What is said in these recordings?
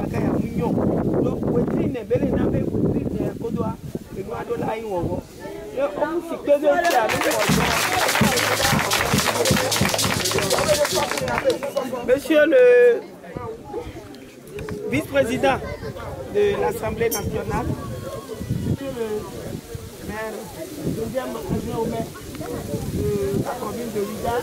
maka ya mignon. Donc wetrine bele na be wetrine kodoa et nous ado la iwo. On s'y connaît Monsieur le vice-président de l'Assemblée nationale, monsieur le maire, deuxième adjoint au maire de la commune de Ouidah,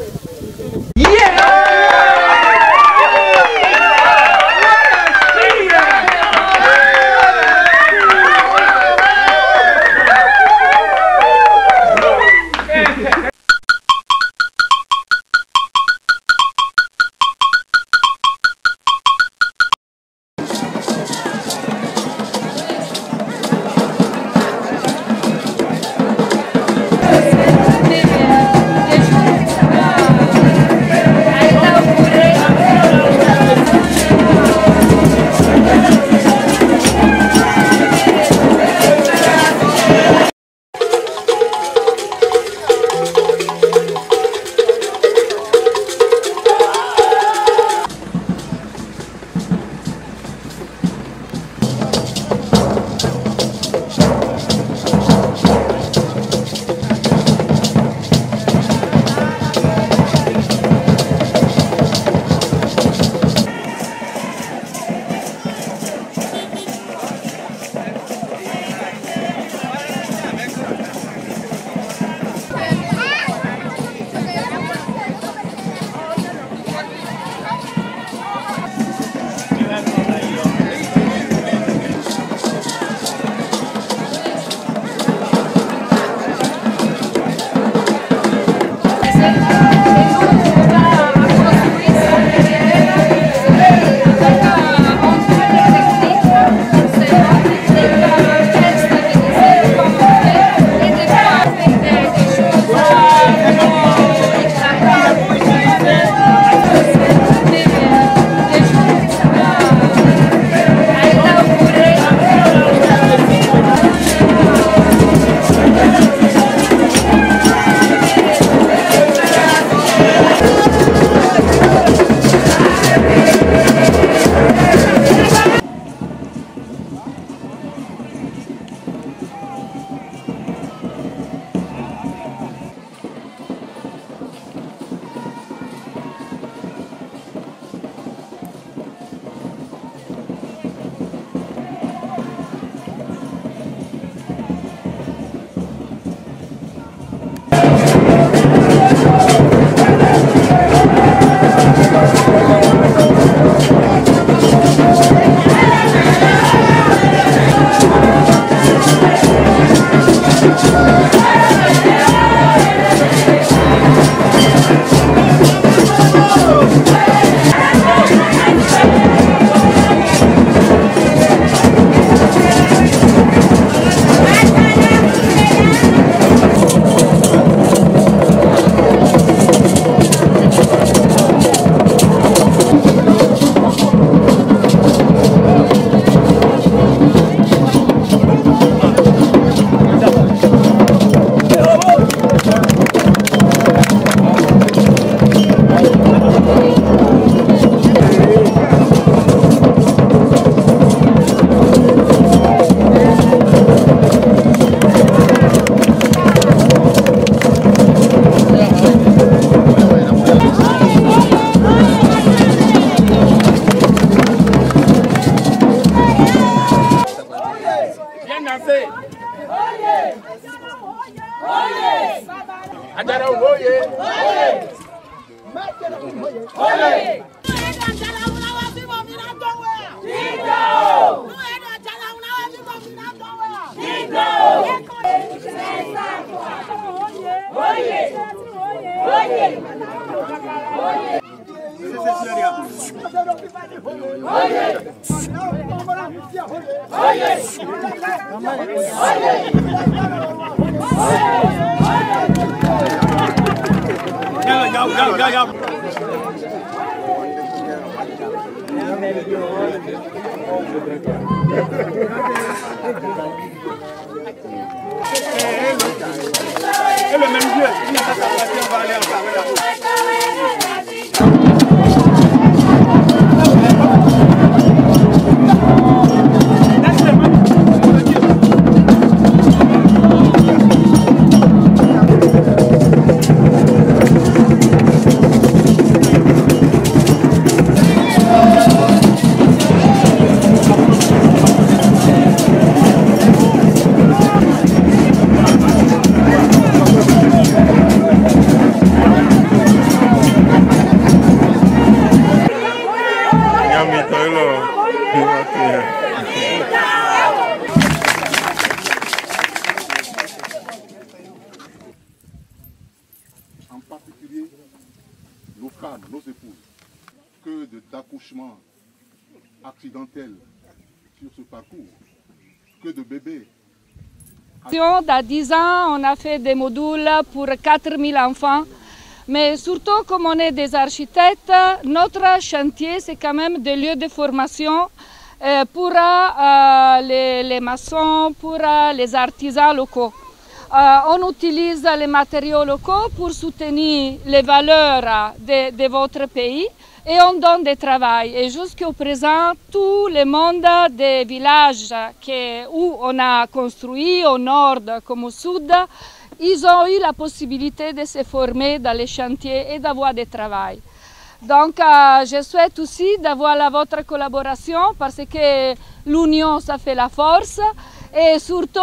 Et le même Dieu, il n'a pas sa on va aller en la route. femmes, nos épouses, que d'accouchements accidentels sur ce parcours, que de bébés. À 10 ans, on a fait des modules pour 4000 enfants. Mais surtout, comme on est des architectes, notre chantier, c'est quand même des lieux de formation pour les maçons, pour les artisans locaux. On utilise les matériaux locaux pour soutenir les valeurs de votre pays et on donne du travail. Et jusqu'au présent, tout le monde des villages où on a construit, au nord comme au sud, ils ont eu la possibilité de se former dans les chantiers et d'avoir du travail. Donc, je souhaite aussi d'avoir votre collaboration parce que l'union, ça fait la force. Et surtout,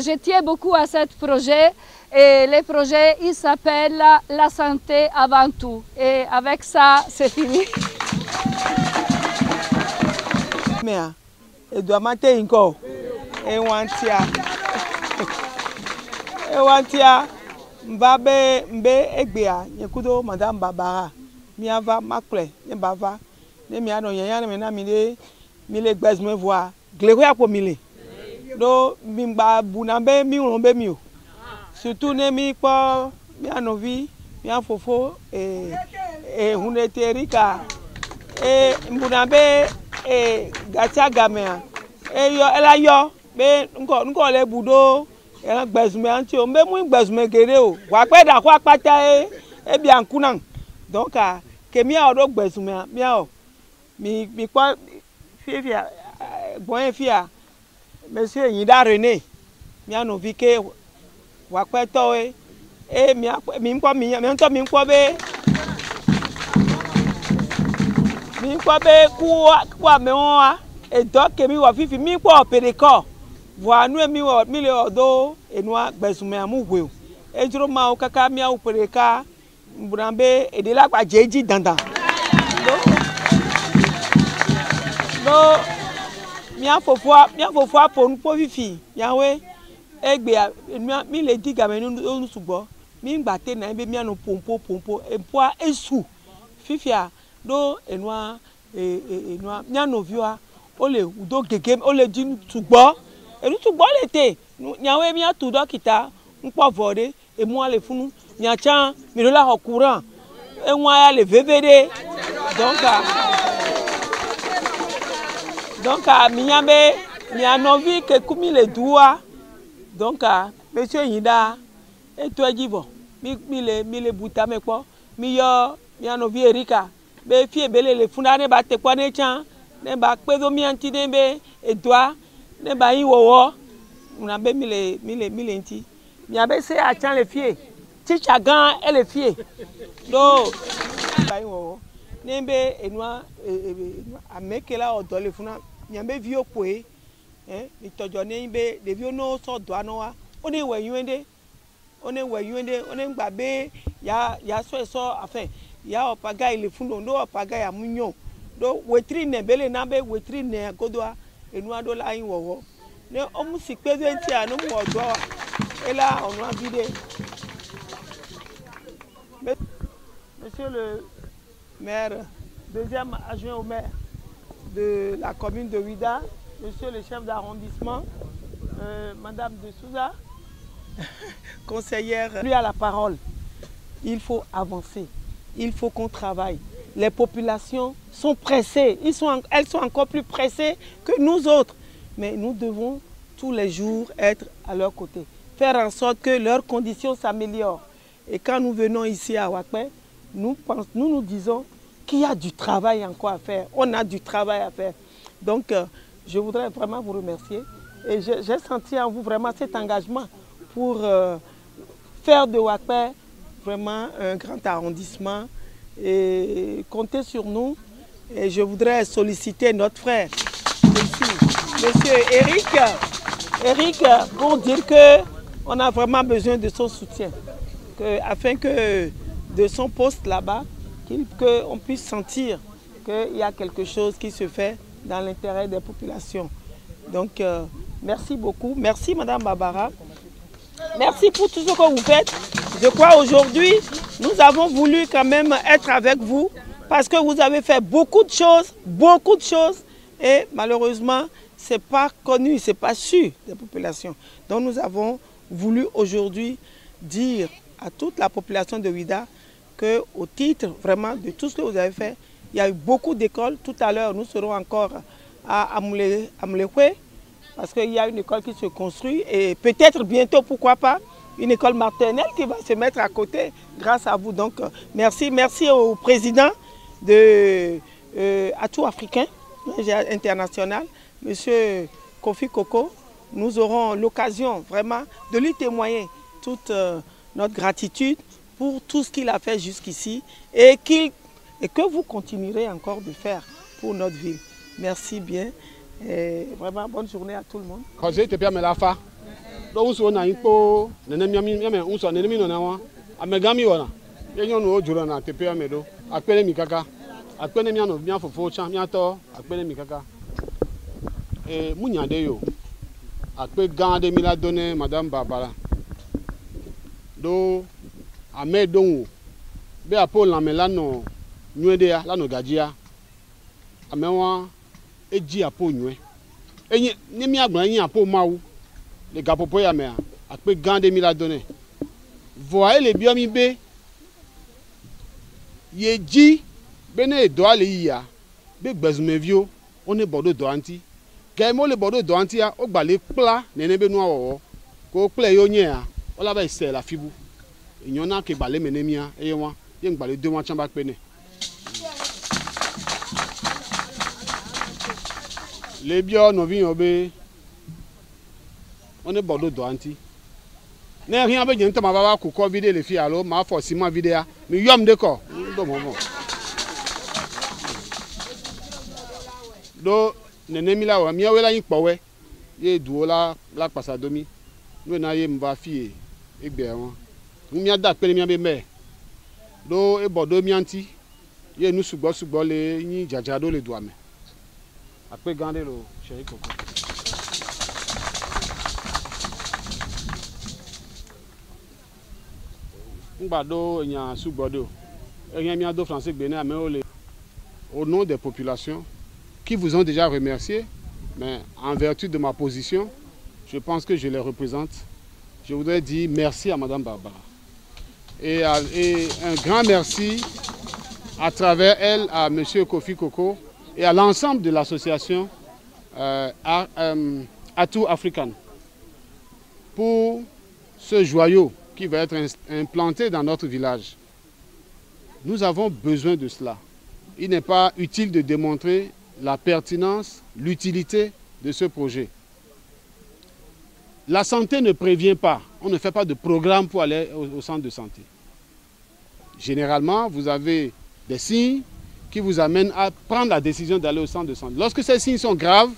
je tiens beaucoup à ce projet. Et le projet, il s'appelle La santé avant tout. Et avec ça, c'est fini. Mbabe egbea nyekudo madame Babara miava makple ne bava ne miano yanya me na mile gbezme voa gleko ya po mile do mimba bunambe mi rombe mi o surtout ne mi po miano vi mia fofo huneterika mbunambe gatia gamea yo ela yo be nko le budo ela gbezme anti o mbe mu gbezme gere o wa pe da kwa pata e bi ankunan donc ke mi a do gbezme mi a o mi kwa fia bon fia monsieur Yinda René mi a no vi ke wa pe to mi nko mi nko be kwa me wa e do ke mi wa fifi mi nko pereko voa nous mi le odo enua gbezme amu hwe ejuro ma o kaka mi a upereka mbrambe edela gba jeji dandan no mi a fofo ponu po fifi yawe egbe mi le diga me nu subo mi ngba te na be mi anu pompo empoa esu fifia do enua mi anu viwa o le udo gege o le din subo enu subo le te nyawe mi atu dokita npo vore emu ale funu nyacha mi la ho courant enwa ya le VVD donc mi nyambe mi anovi ke kumi le dua donc monsieur Yinda eto ejibo mi le buta me po mi yo mi anovi Erika be fie bele le funa ne ba te po ne chan ne ba pedo mi anti ne be edwa ne ba yi wowo una be mi le nti mi abe se a chan le fie teacher gan e le fie do ba yi wowo ne be enua amekela odo le funa mi abe vi opoe mi tojo ne be de vi no so do anowa oni we yuende oni ngba be ya so afin ya opaga ile fundo ndo opaga ya munyo do wetri ne bele na be wetri ne godoa enua do la yin wowo ne omu si pezo enti anu mu odo ela onu avide. Monsieur le maire, deuxième adjoint au maire de la commune de Ouida, monsieur le chef d'arrondissement, madame de Souza, conseillère, lui a la parole. Il faut avancer, il faut qu'on travaille. Les populations sont pressées, elles sont encore plus pressées que nous autres. Mais nous devons tous les jours être à leur côté, faire en sorte que leurs conditions s'améliorent. Et quand nous venons ici à Wakpe, nous disons qu'il y a du travail encore à faire. On a du travail à faire. Donc, je voudrais vraiment vous remercier. Et j'ai senti en vous vraiment cet engagement pour faire de Wakpe vraiment un grand arrondissement. Et comptez sur nous. Et je voudrais solliciter notre frère ici, monsieur Eric, pour dire qu'on a vraiment besoin de son soutien. Afin que de son poste là-bas, qu'on puisse sentir qu'il y a quelque chose qui se fait dans l'intérêt des populations. Donc, merci beaucoup. Merci, Madame Babara. Merci pour tout ce que vous faites. Je crois aujourd'hui, Nous avons voulu quand même être avec vous parce que vous avez fait beaucoup de choses et malheureusement, ce n'est pas connu, ce n'est pas su des populations. Donc nous avons voulu aujourd'hui dire à toute la population de Ouidah qu'au titre vraiment de tout ce que vous avez fait, il y a eu beaucoup d'écoles. Tout à l'heure, nous serons encore à Amlekwe parce qu'il y a une école qui se construit et peut-être bientôt, pourquoi pas, une école maternelle qui va se mettre à côté grâce à vous. Donc merci au président de Atout Africain International, M. Kofi Koko. Nous aurons l'occasion vraiment de lui témoigner toute notre gratitude pour tout ce qu'il a fait jusqu'ici et que vous continuerez encore de faire pour notre ville. Merci bien et vraiment bonne journée à tout le monde. Madame Barbara. Do ame dongo be apo lamela no nwedea la no gajia amewa eji apo nwe enye ni mi agbon yin apo mawu le gapopo ya me ape gande mi la donné voye le biomi be yeji bene do ale ya be gbezumevio one bodo do anti gaimo le bodo do anti ya o gbale pla nene be nu awowo ko ple yo nye a ola ba ise la fibu inyona ke gbale menemia eye won ye gbale 2 mois chamba pene le bio no vi obe one bodo do anti ne rien be jenta ma baba ku ko video le fi alo ma fo si ma video mi yom de ko do momo do nene mi la wa mi awela yin powe ye duo la pasadomi no na ye mba fie egbe won mi ada pele mi be me do e bodo mi anti ye nu sugbo le yin jajado le do ame ape gande lo Chéri Koko ngbado eyan sugbo do eyan mi ado français gbe na ame au nom des populations qui vous ont déjà remercié, mais en vertu de ma position, je pense que je les représente. Je voudrais dire merci à Madame Barbara. Et un grand merci à travers elle à Monsieur Kofi Koko et à l'ensemble de l'association Atout African pour ce joyau qui va être implanté dans notre village. Nous avons besoin de cela. Il n'est pas utile de démontrer la pertinence, l'utilité de ce projet. La santé ne prévient pas. On ne fait pas de programme pour aller au centre de santé. Généralement, vous avez des signes qui vous amènent à prendre la décision d'aller au centre de santé. Lorsque ces signes sont graves,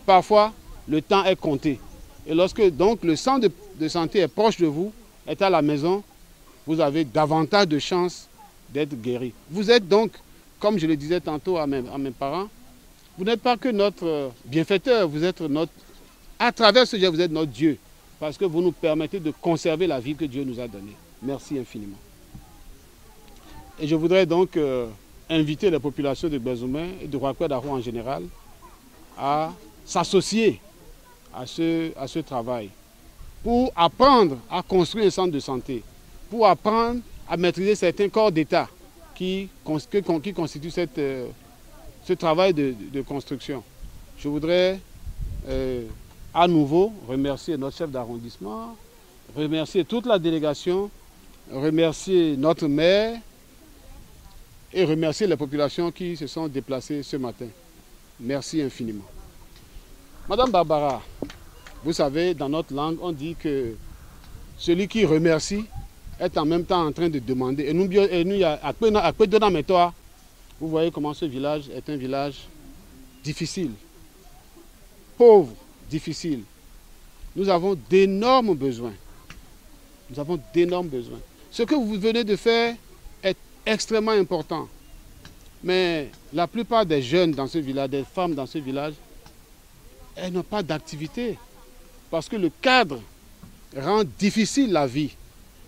parfois, le temps est compté. Et lorsque donc le centre de santé est proche de vous, est à la maison, vous avez davantage de chances d'être guéri. Vous êtes donc, comme je le disais tantôt à mes parents, vous n'êtes pas que notre bienfaiteur, vous êtes à travers ce Dieu, vous êtes notre Dieu, parce que vous nous permettez de conserver la vie que Dieu nous a donnée. Merci infiniment. Et je voudrais donc inviter les populations de Gbezoumen et de Roakwe-Daro en général à s'associer à ce travail pour apprendre à construire un centre de santé, pour apprendre à maîtriser certains corps d'État qui constituent ce travail de construction. Je voudrais à nouveau remercier notre chef d'arrondissement, remercier toute la délégation, remercier notre maire et remercier les populations qui se sont déplacées ce matin. Merci infiniment. Madame Barbara, vous savez, dans notre langue, on dit que celui qui remercie est en même temps en train de demander. Et nous, vous voyez comment ce village est un village difficile, pauvre, difficile. Nous avons d'énormes besoins. Nous avons d'énormes besoins. Ce que vous venez de faire est extrêmement important. Mais la plupart des jeunes dans ce village, des femmes dans ce village, elles n'ont pas d'activité. Parce que le cadre rend difficile la vie.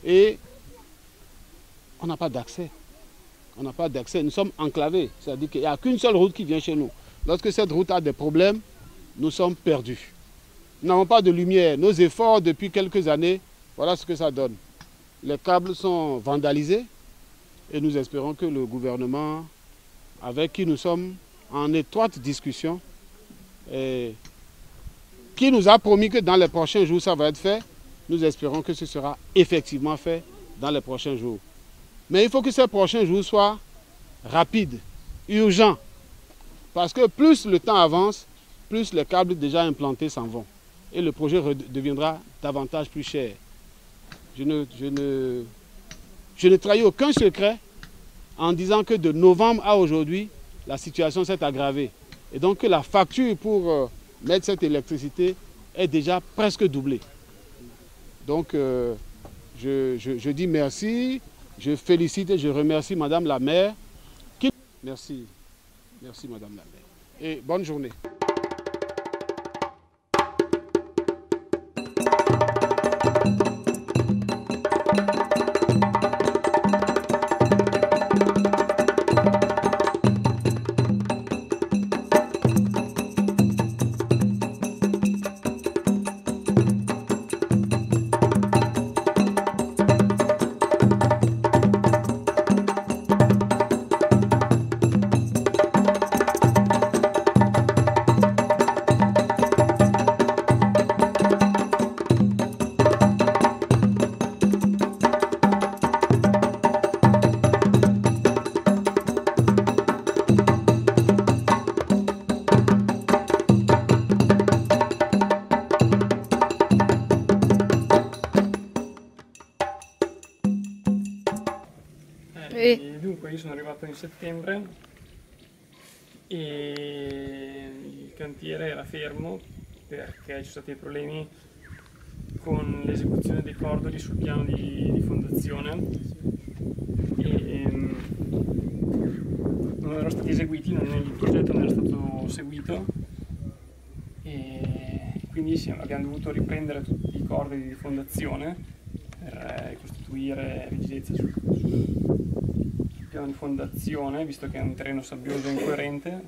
Et on n'a pas d'accès. On n'a pas d'accès, nous sommes enclavés, c'est-à-dire qu'il n'y a qu'une seule route qui vient chez nous. Lorsque cette route a des problèmes, nous sommes perdus. Nous n'avons pas de lumière. Nos efforts depuis quelques années, voilà ce que ça donne. Les câbles sont vandalisés et nous espérons que le gouvernement, avec qui nous sommes en étroite discussion, et qui nous a promis que dans les prochains jours ça va être fait, nous espérons que ce sera effectivement fait dans les prochains jours. Mais il faut que ces prochains jours soient rapides, urgents. Parce que plus le temps avance, plus les câbles déjà implantés s'en vont. Et le projet deviendra davantage plus cher. Je ne trahis aucun secret en disant que de novembre à aujourd'hui, la situation s'est aggravée. Et donc que la facture pour mettre cette électricité est déjà presque doublée. Donc je dis merci, je félicite et je remercie Madame la maire. Merci. Merci Madame la maire. Et bonne journée. Dunque io sono arrivato in settembre e il cantiere era fermo perché ci sono stati problemi con l'esecuzione dei cordoli sul piano di fondazione e non erano stati eseguiti, il progetto non era stato seguito e quindi abbiamo dovuto riprendere tutti i cordoli di fondazione per costituire rigidezza sul piano di fondazione, visto che è un terreno sabbioso e incoerente,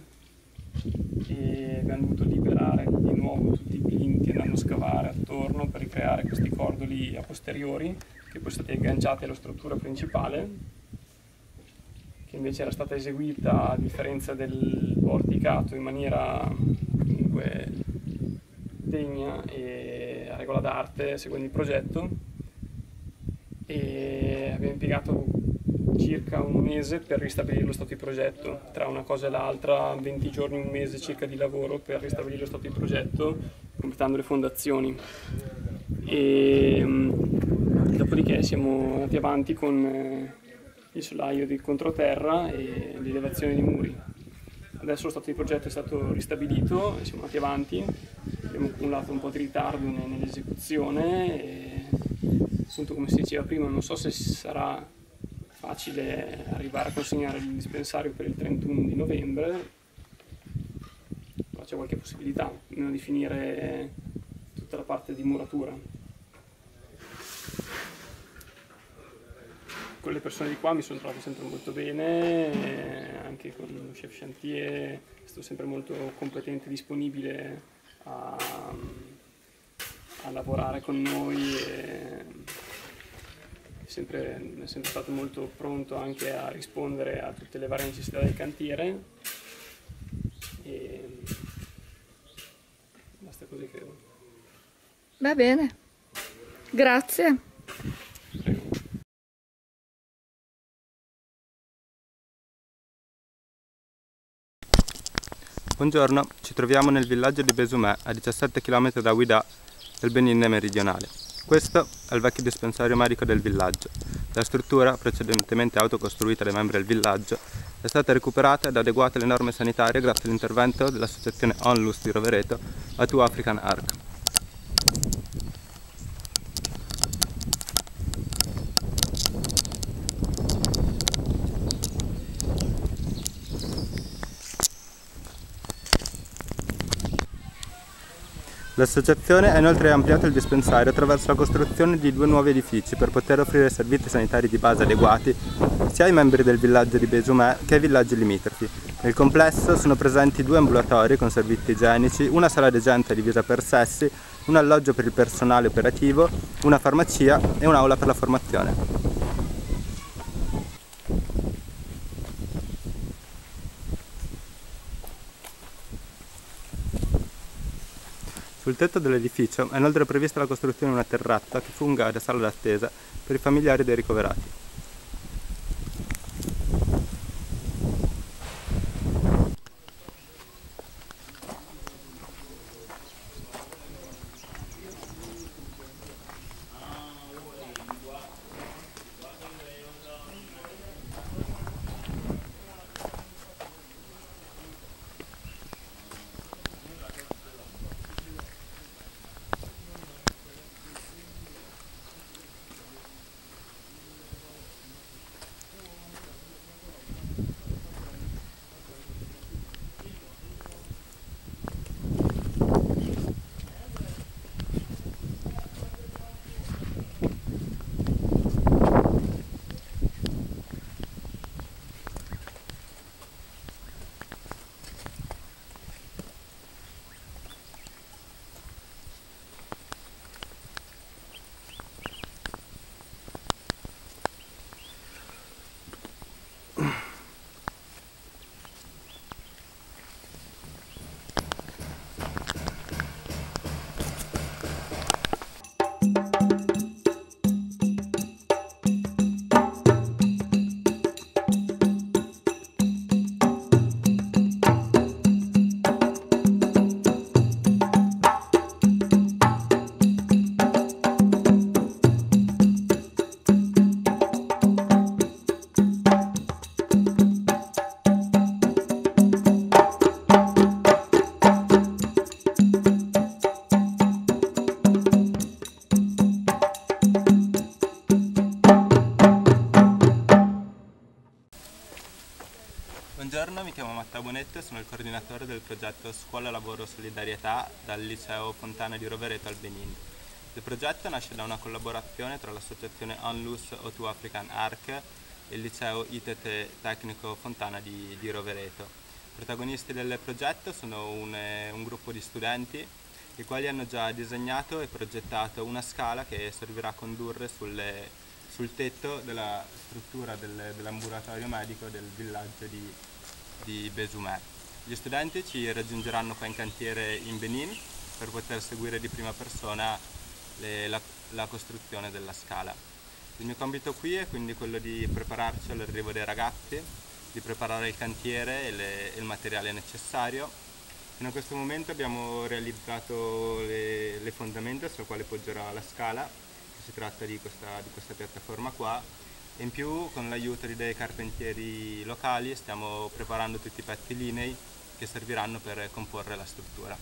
e abbiamo dovuto liberare di nuovo tutti i plinti andando a scavare attorno per ricreare questi cordoli a posteriori che poi sono stati agganciati alla struttura principale, che invece era stata eseguita a differenza del porticato in maniera comunque degna e a regola d'arte seguendo il progetto, e abbiamo impiegato circa un mese per ristabilire lo stato di progetto. Tra una cosa e l'altra 20 giorni, un mese circa di lavoro per ristabilire lo stato di progetto completando le fondazioni e dopodiché siamo andati avanti con il solaio di controterra e l'elevazione dei muri. Adesso lo stato di progetto è stato ristabilito e siamo andati avanti, abbiamo accumulato un po' di ritardo nell'esecuzione e appunto, come si diceva prima, non so se sarà facile arrivare a consegnare il dispensario per il 31 di novembre, però c'è qualche possibilità almeno di finire tutta la parte di muratura. Con le persone di qua mi sono trovato sempre molto bene, anche con lo chef chantier, è stato sempre molto competente e disponibile a lavorare con noi. È sempre stato molto pronto anche a rispondere a tutte le varie necessità del cantiere e basta così, credo. Va bene, grazie. Prego. Buongiorno, ci troviamo nel villaggio di Besumè, a 17 km da Ouidah, del Benin meridionale. Questo è il vecchio dispensario medico del villaggio. La struttura, precedentemente autocostruita dai membri del villaggio, è stata recuperata ed adeguata alle norme sanitarie grazie all'intervento dell'associazione Onlus di Rovereto, a Two African Ark. L'associazione ha inoltre ampliato il dispensario attraverso la costruzione di 2 nuovi edifici per poter offrire servizi sanitari di base adeguati sia ai membri del villaggio di Besumè che ai villaggi limitrofi. Nel complesso sono presenti 2 ambulatori con servizi igienici, una sala degenza divisa per sessi, un alloggio per il personale operativo, una farmacia e un'aula per la formazione. Sul tetto dell'edificio è inoltre prevista la costruzione di una terrazza che funga da sala d'attesa per i familiari dei ricoverati. Buongiorno, mi chiamo Matteo Bonetto e sono il coordinatore del progetto Scuola Lavoro Solidarietà dal Liceo Fontana di Rovereto al Benin. Il progetto nasce da una collaborazione tra l'associazione Onlus O2 African Arc e il liceo ITT Tecnico Fontana di Rovereto. I protagonisti del progetto sono un gruppo di studenti i quali hanno già disegnato e progettato una scala che servirà a condurre sul tetto della struttura dell'ambulatorio medico del villaggio di Besumè. Gli studenti ci raggiungeranno qua in cantiere in Benin per poter seguire di prima persona la costruzione della scala. Il mio compito qui è quindi quello di prepararci all'arrivo dei ragazzi, di preparare il cantiere e il materiale necessario. Fino a questo momento abbiamo realizzato le fondamenta sulle quali poggerà la scala. Si tratta di questa piattaforma qua, e in più con l'aiuto di dei carpentieri locali stiamo preparando tutti i pezzi linei che serviranno per comporre la struttura.